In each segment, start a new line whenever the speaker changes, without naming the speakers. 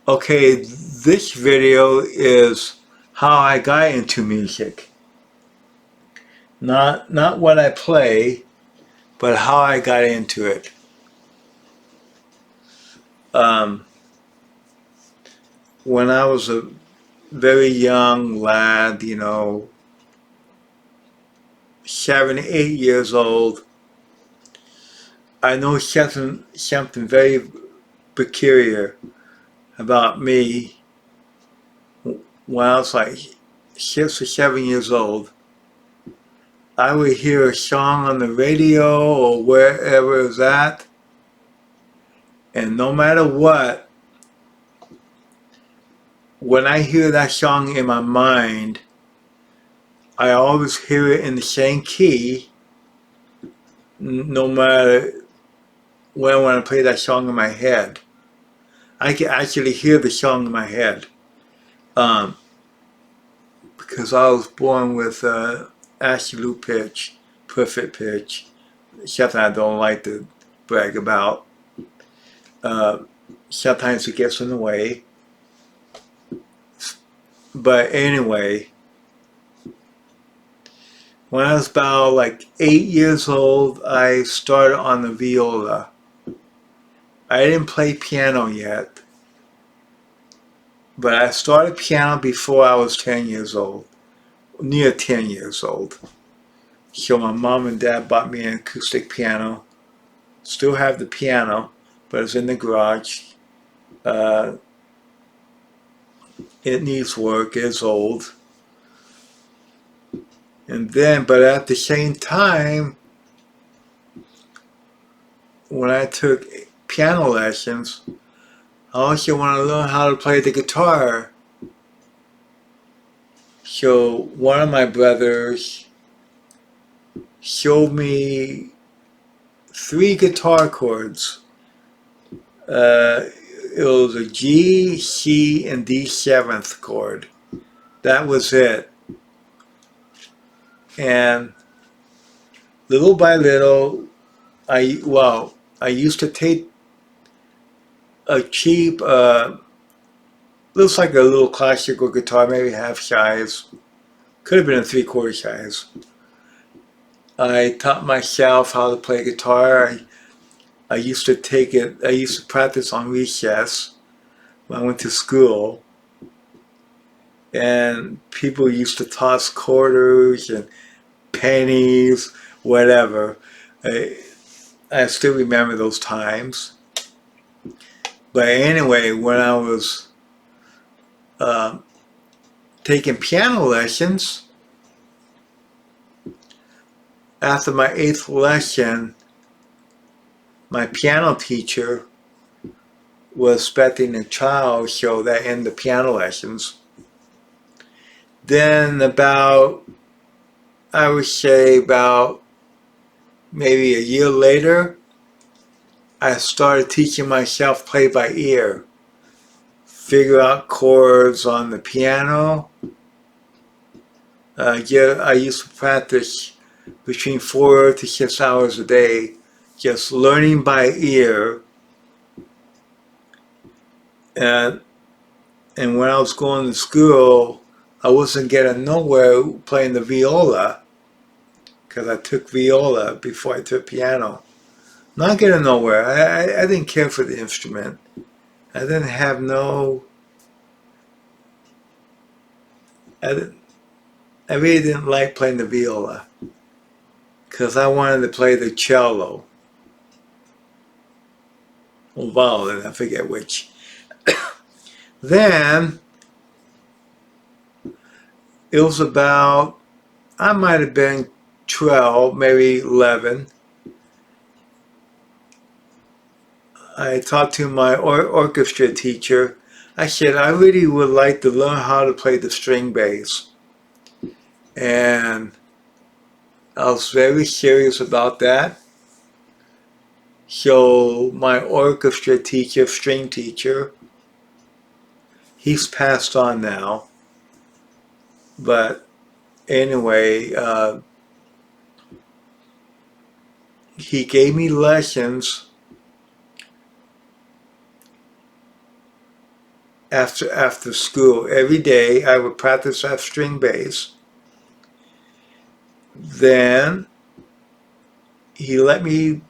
Okay, this video is how I got into music. Not what I play, but how I got into it. Um, when I was a very young lad, 7, 8 years old, I know something very peculiar about me when I was like 6 or 7 years old. I would hear a song on the radio or wherever it was at, and no matter what, when I hear that song in my mind, I always hear it in the same key, no matter when I play that song in my head. I can actually hear the song in my head um, because I was born with absolute pitch, perfect pitch, something I don't like to brag about. Uh, Sometimes it gets in the way. But anyway, when I was about like 8 years old, I started on the viola. I didn't play piano yet, but I started piano before I was 10 years old, near 10 years old. So my mom and dad bought me an acoustic piano. Still have the piano, but it's in the garage. Uh, it needs work, it's old. But at the same time, when I took piano lessons, I also want to learn how to play the guitar. So one of my brothers showed me 3 guitar chords. It was a G, C, and D seventh chord. That was it. And little by little, I used to take a cheap, looks like a little classical guitar, maybe half size. Could have been a 3/4 size. I taught myself how to play guitar. I used to practice on recess when I went to school. And people used to toss quarters and pennies, whatever. I still remember those times. But anyway, when I was uh, taking piano lessons, after my 8th lesson, my piano teacher was expecting a child, so that ended the piano lessons. Then I would say about maybe a year later, I started teaching myself play by ear. Figure out chords on the piano. I used to practice between 4 to 6 hours a day, just learning by ear. And when I was going to school, I wasn't getting nowhere playing the viola because I took viola before I took piano. Not getting nowhere. I didn't care for the instrument. I didn't have no. I, didn't, I really didn't like playing the viola because I wanted to play the cello or violin. I forget which. Then it was about, I might have been 12, maybe 11. I talked to my orchestra teacher. I said, I really would like to learn how to play the string bass. And I was very serious about that. So my orchestra teacher, string teacher, he's passed on now. But anyway, he gave me lessons after school. Every day I would practice that string bass. Then he let me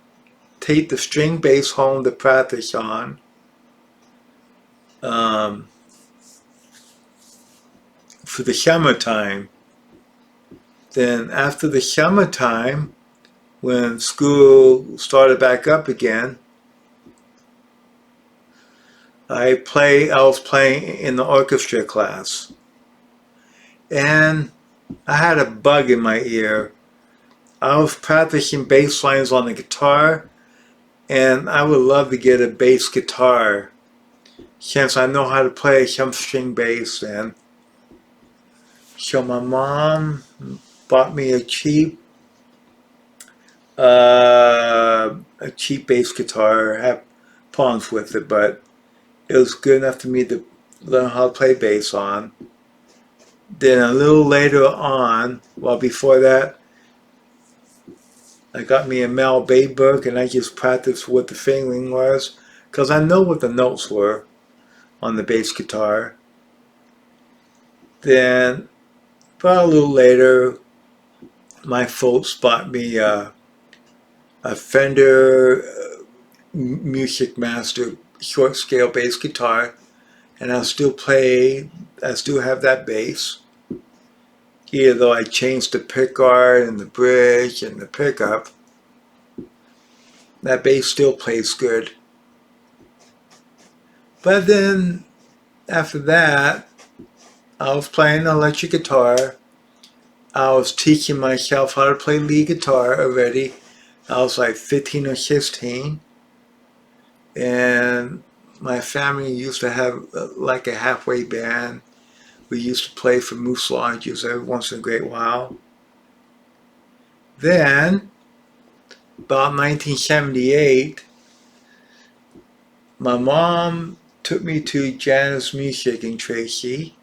take the string bass home to practice on. For the summertime. Then after the summertime, when school started back up again, I was playing in the orchestra class. And I had a bug in my ear. I was practicing bass lines on the guitar, and I would love to get a bass guitar since I know how to play some string bass then. So my mom bought me a cheap bass guitar. I have problems with it, but it was good enough for me to learn how to play bass on. Then a little later on, well before that, I got me a Mel Bay book and I just practiced what the fingering was because I know what the notes were on the bass guitar. Then about a little later, my folks bought me a Fender Music Master short scale bass guitar, and I still have that bass. Even though I changed the pickguard and the bridge and the pickup, that bass still plays good. But then after that, I was playing electric guitar. I was teaching myself how to play lead guitar already. I was like 15 or 16. And my family used to have like a halfway band. We used to play for Moose Lodges every once in a great while. Then, about 1978, my mom took me to Janice Music in Tracy.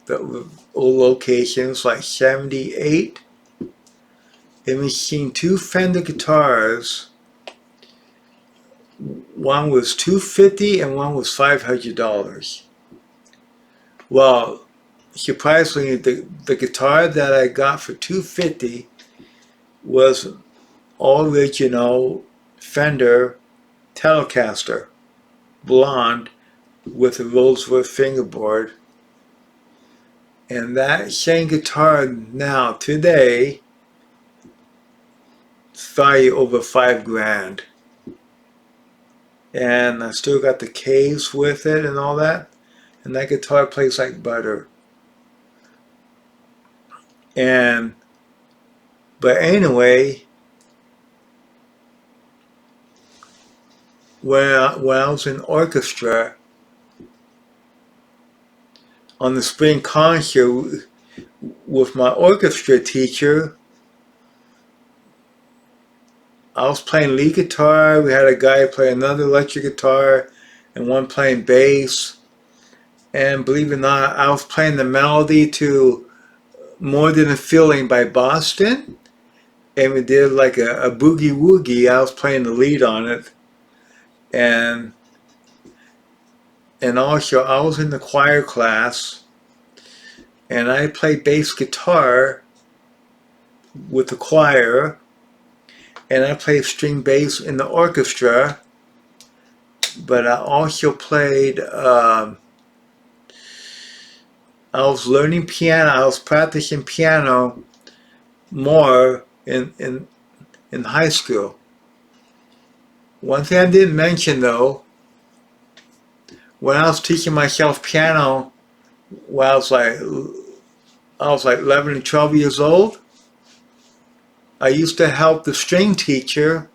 The old locations like 78. And we seen two Fender guitars. One was $250 and one was $500. Well, surprisingly, the guitar that I got for $250 was all original Fender Telecaster, blonde, with a Rosewood fingerboard. And that same guitar now, today, is valued over $5,000. And I still got the case with it and all that. And that guitar plays like butter. But anyway, when I was in orchestra, on the spring concert with my orchestra teacher, I was playing lead guitar. We had a guy play another electric guitar and one playing bass. And believe it or not, I was playing the melody to More Than a Feeling by Boston. And we did like a boogie woogie. I was playing the lead on it. And also I was in the choir class. And I played bass guitar with the choir. And I played string bass in the orchestra. But I also played... I was learning piano. I was practicing piano more in high school. One thing I didn't mention though, when I was teaching myself piano, when I was like 11 and 12 years old, I used to help the string teacher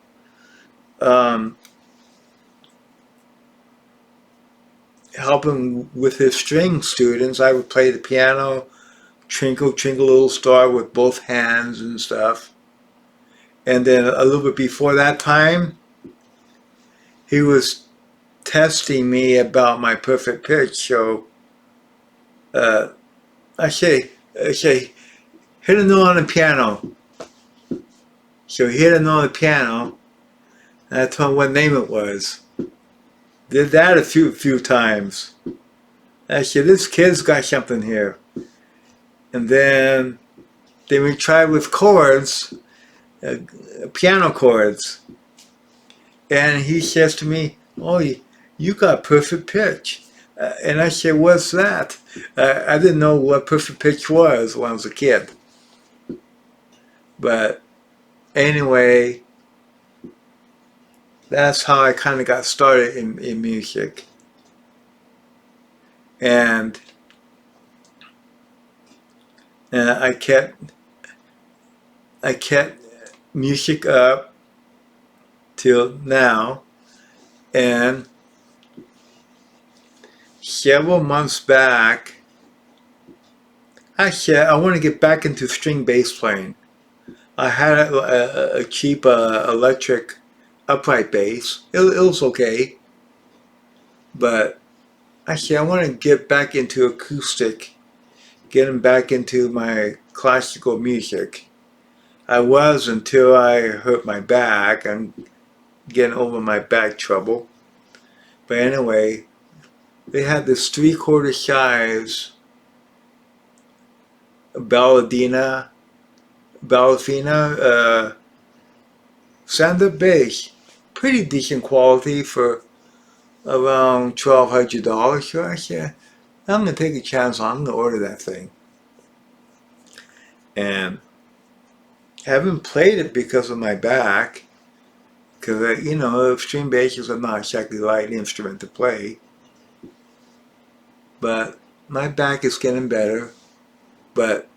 help him with his string students. I would play the piano, Twinkle, Twinkle Little Star with both hands and stuff. And then a little bit before that time, he was testing me about my perfect pitch. So I say, hit a note on the piano. So he hit a note on the piano, and I told him what name it was. Did that a few times. I said, this kid's got something here. And then we tried with chords, piano chords. And he says to me, oh, you got perfect pitch. And I said, what's that? I didn't know what perfect pitch was when I was a kid. But anyway, that's how I kind of got started in music. And I kept music up till now. And several months back, I said I want to get back into string bass playing. I had a cheap electric upright bass. It was okay. But I said I want to get back into acoustic, getting back into my classical music. I was until I hurt my back. I'm getting over my back trouble. But anyway, they had this 3/4 size ballerina standard bass. Pretty decent quality for around $1,200. So I said, I'm going to take a chance on it. I'm going to order that thing. And haven't played it because of my back. Because, you know, string basses are not exactly light instrument to play. But my back is getting better. But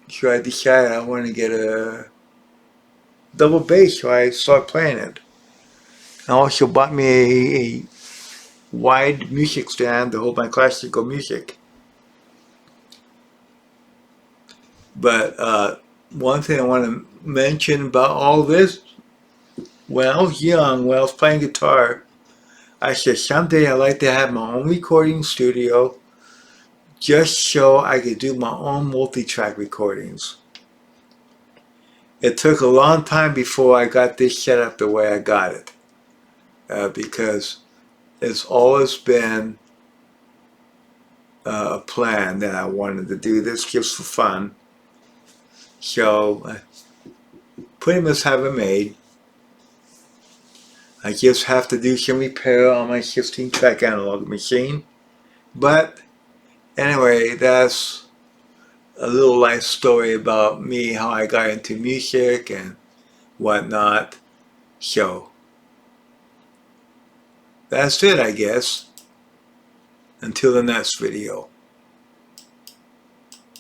so I decided I want to get a double bass, so I started playing it. I also bought me a wide music stand to hold my classical music. But one thing I want to mention about all this, when I was young, when I was playing guitar, I said someday I'd like to have my own recording studio just so I could do my own multi-track recordings. It took a long time before I got this set up the way I got it. Because it's always been a plan that I wanted to do this just for fun. So I pretty much have it made. I just have to do some repair on my 16-track analog machine. But anyway, that's a little life story about me, how I got into music and whatnot. So that's it, I guess. Until the next video.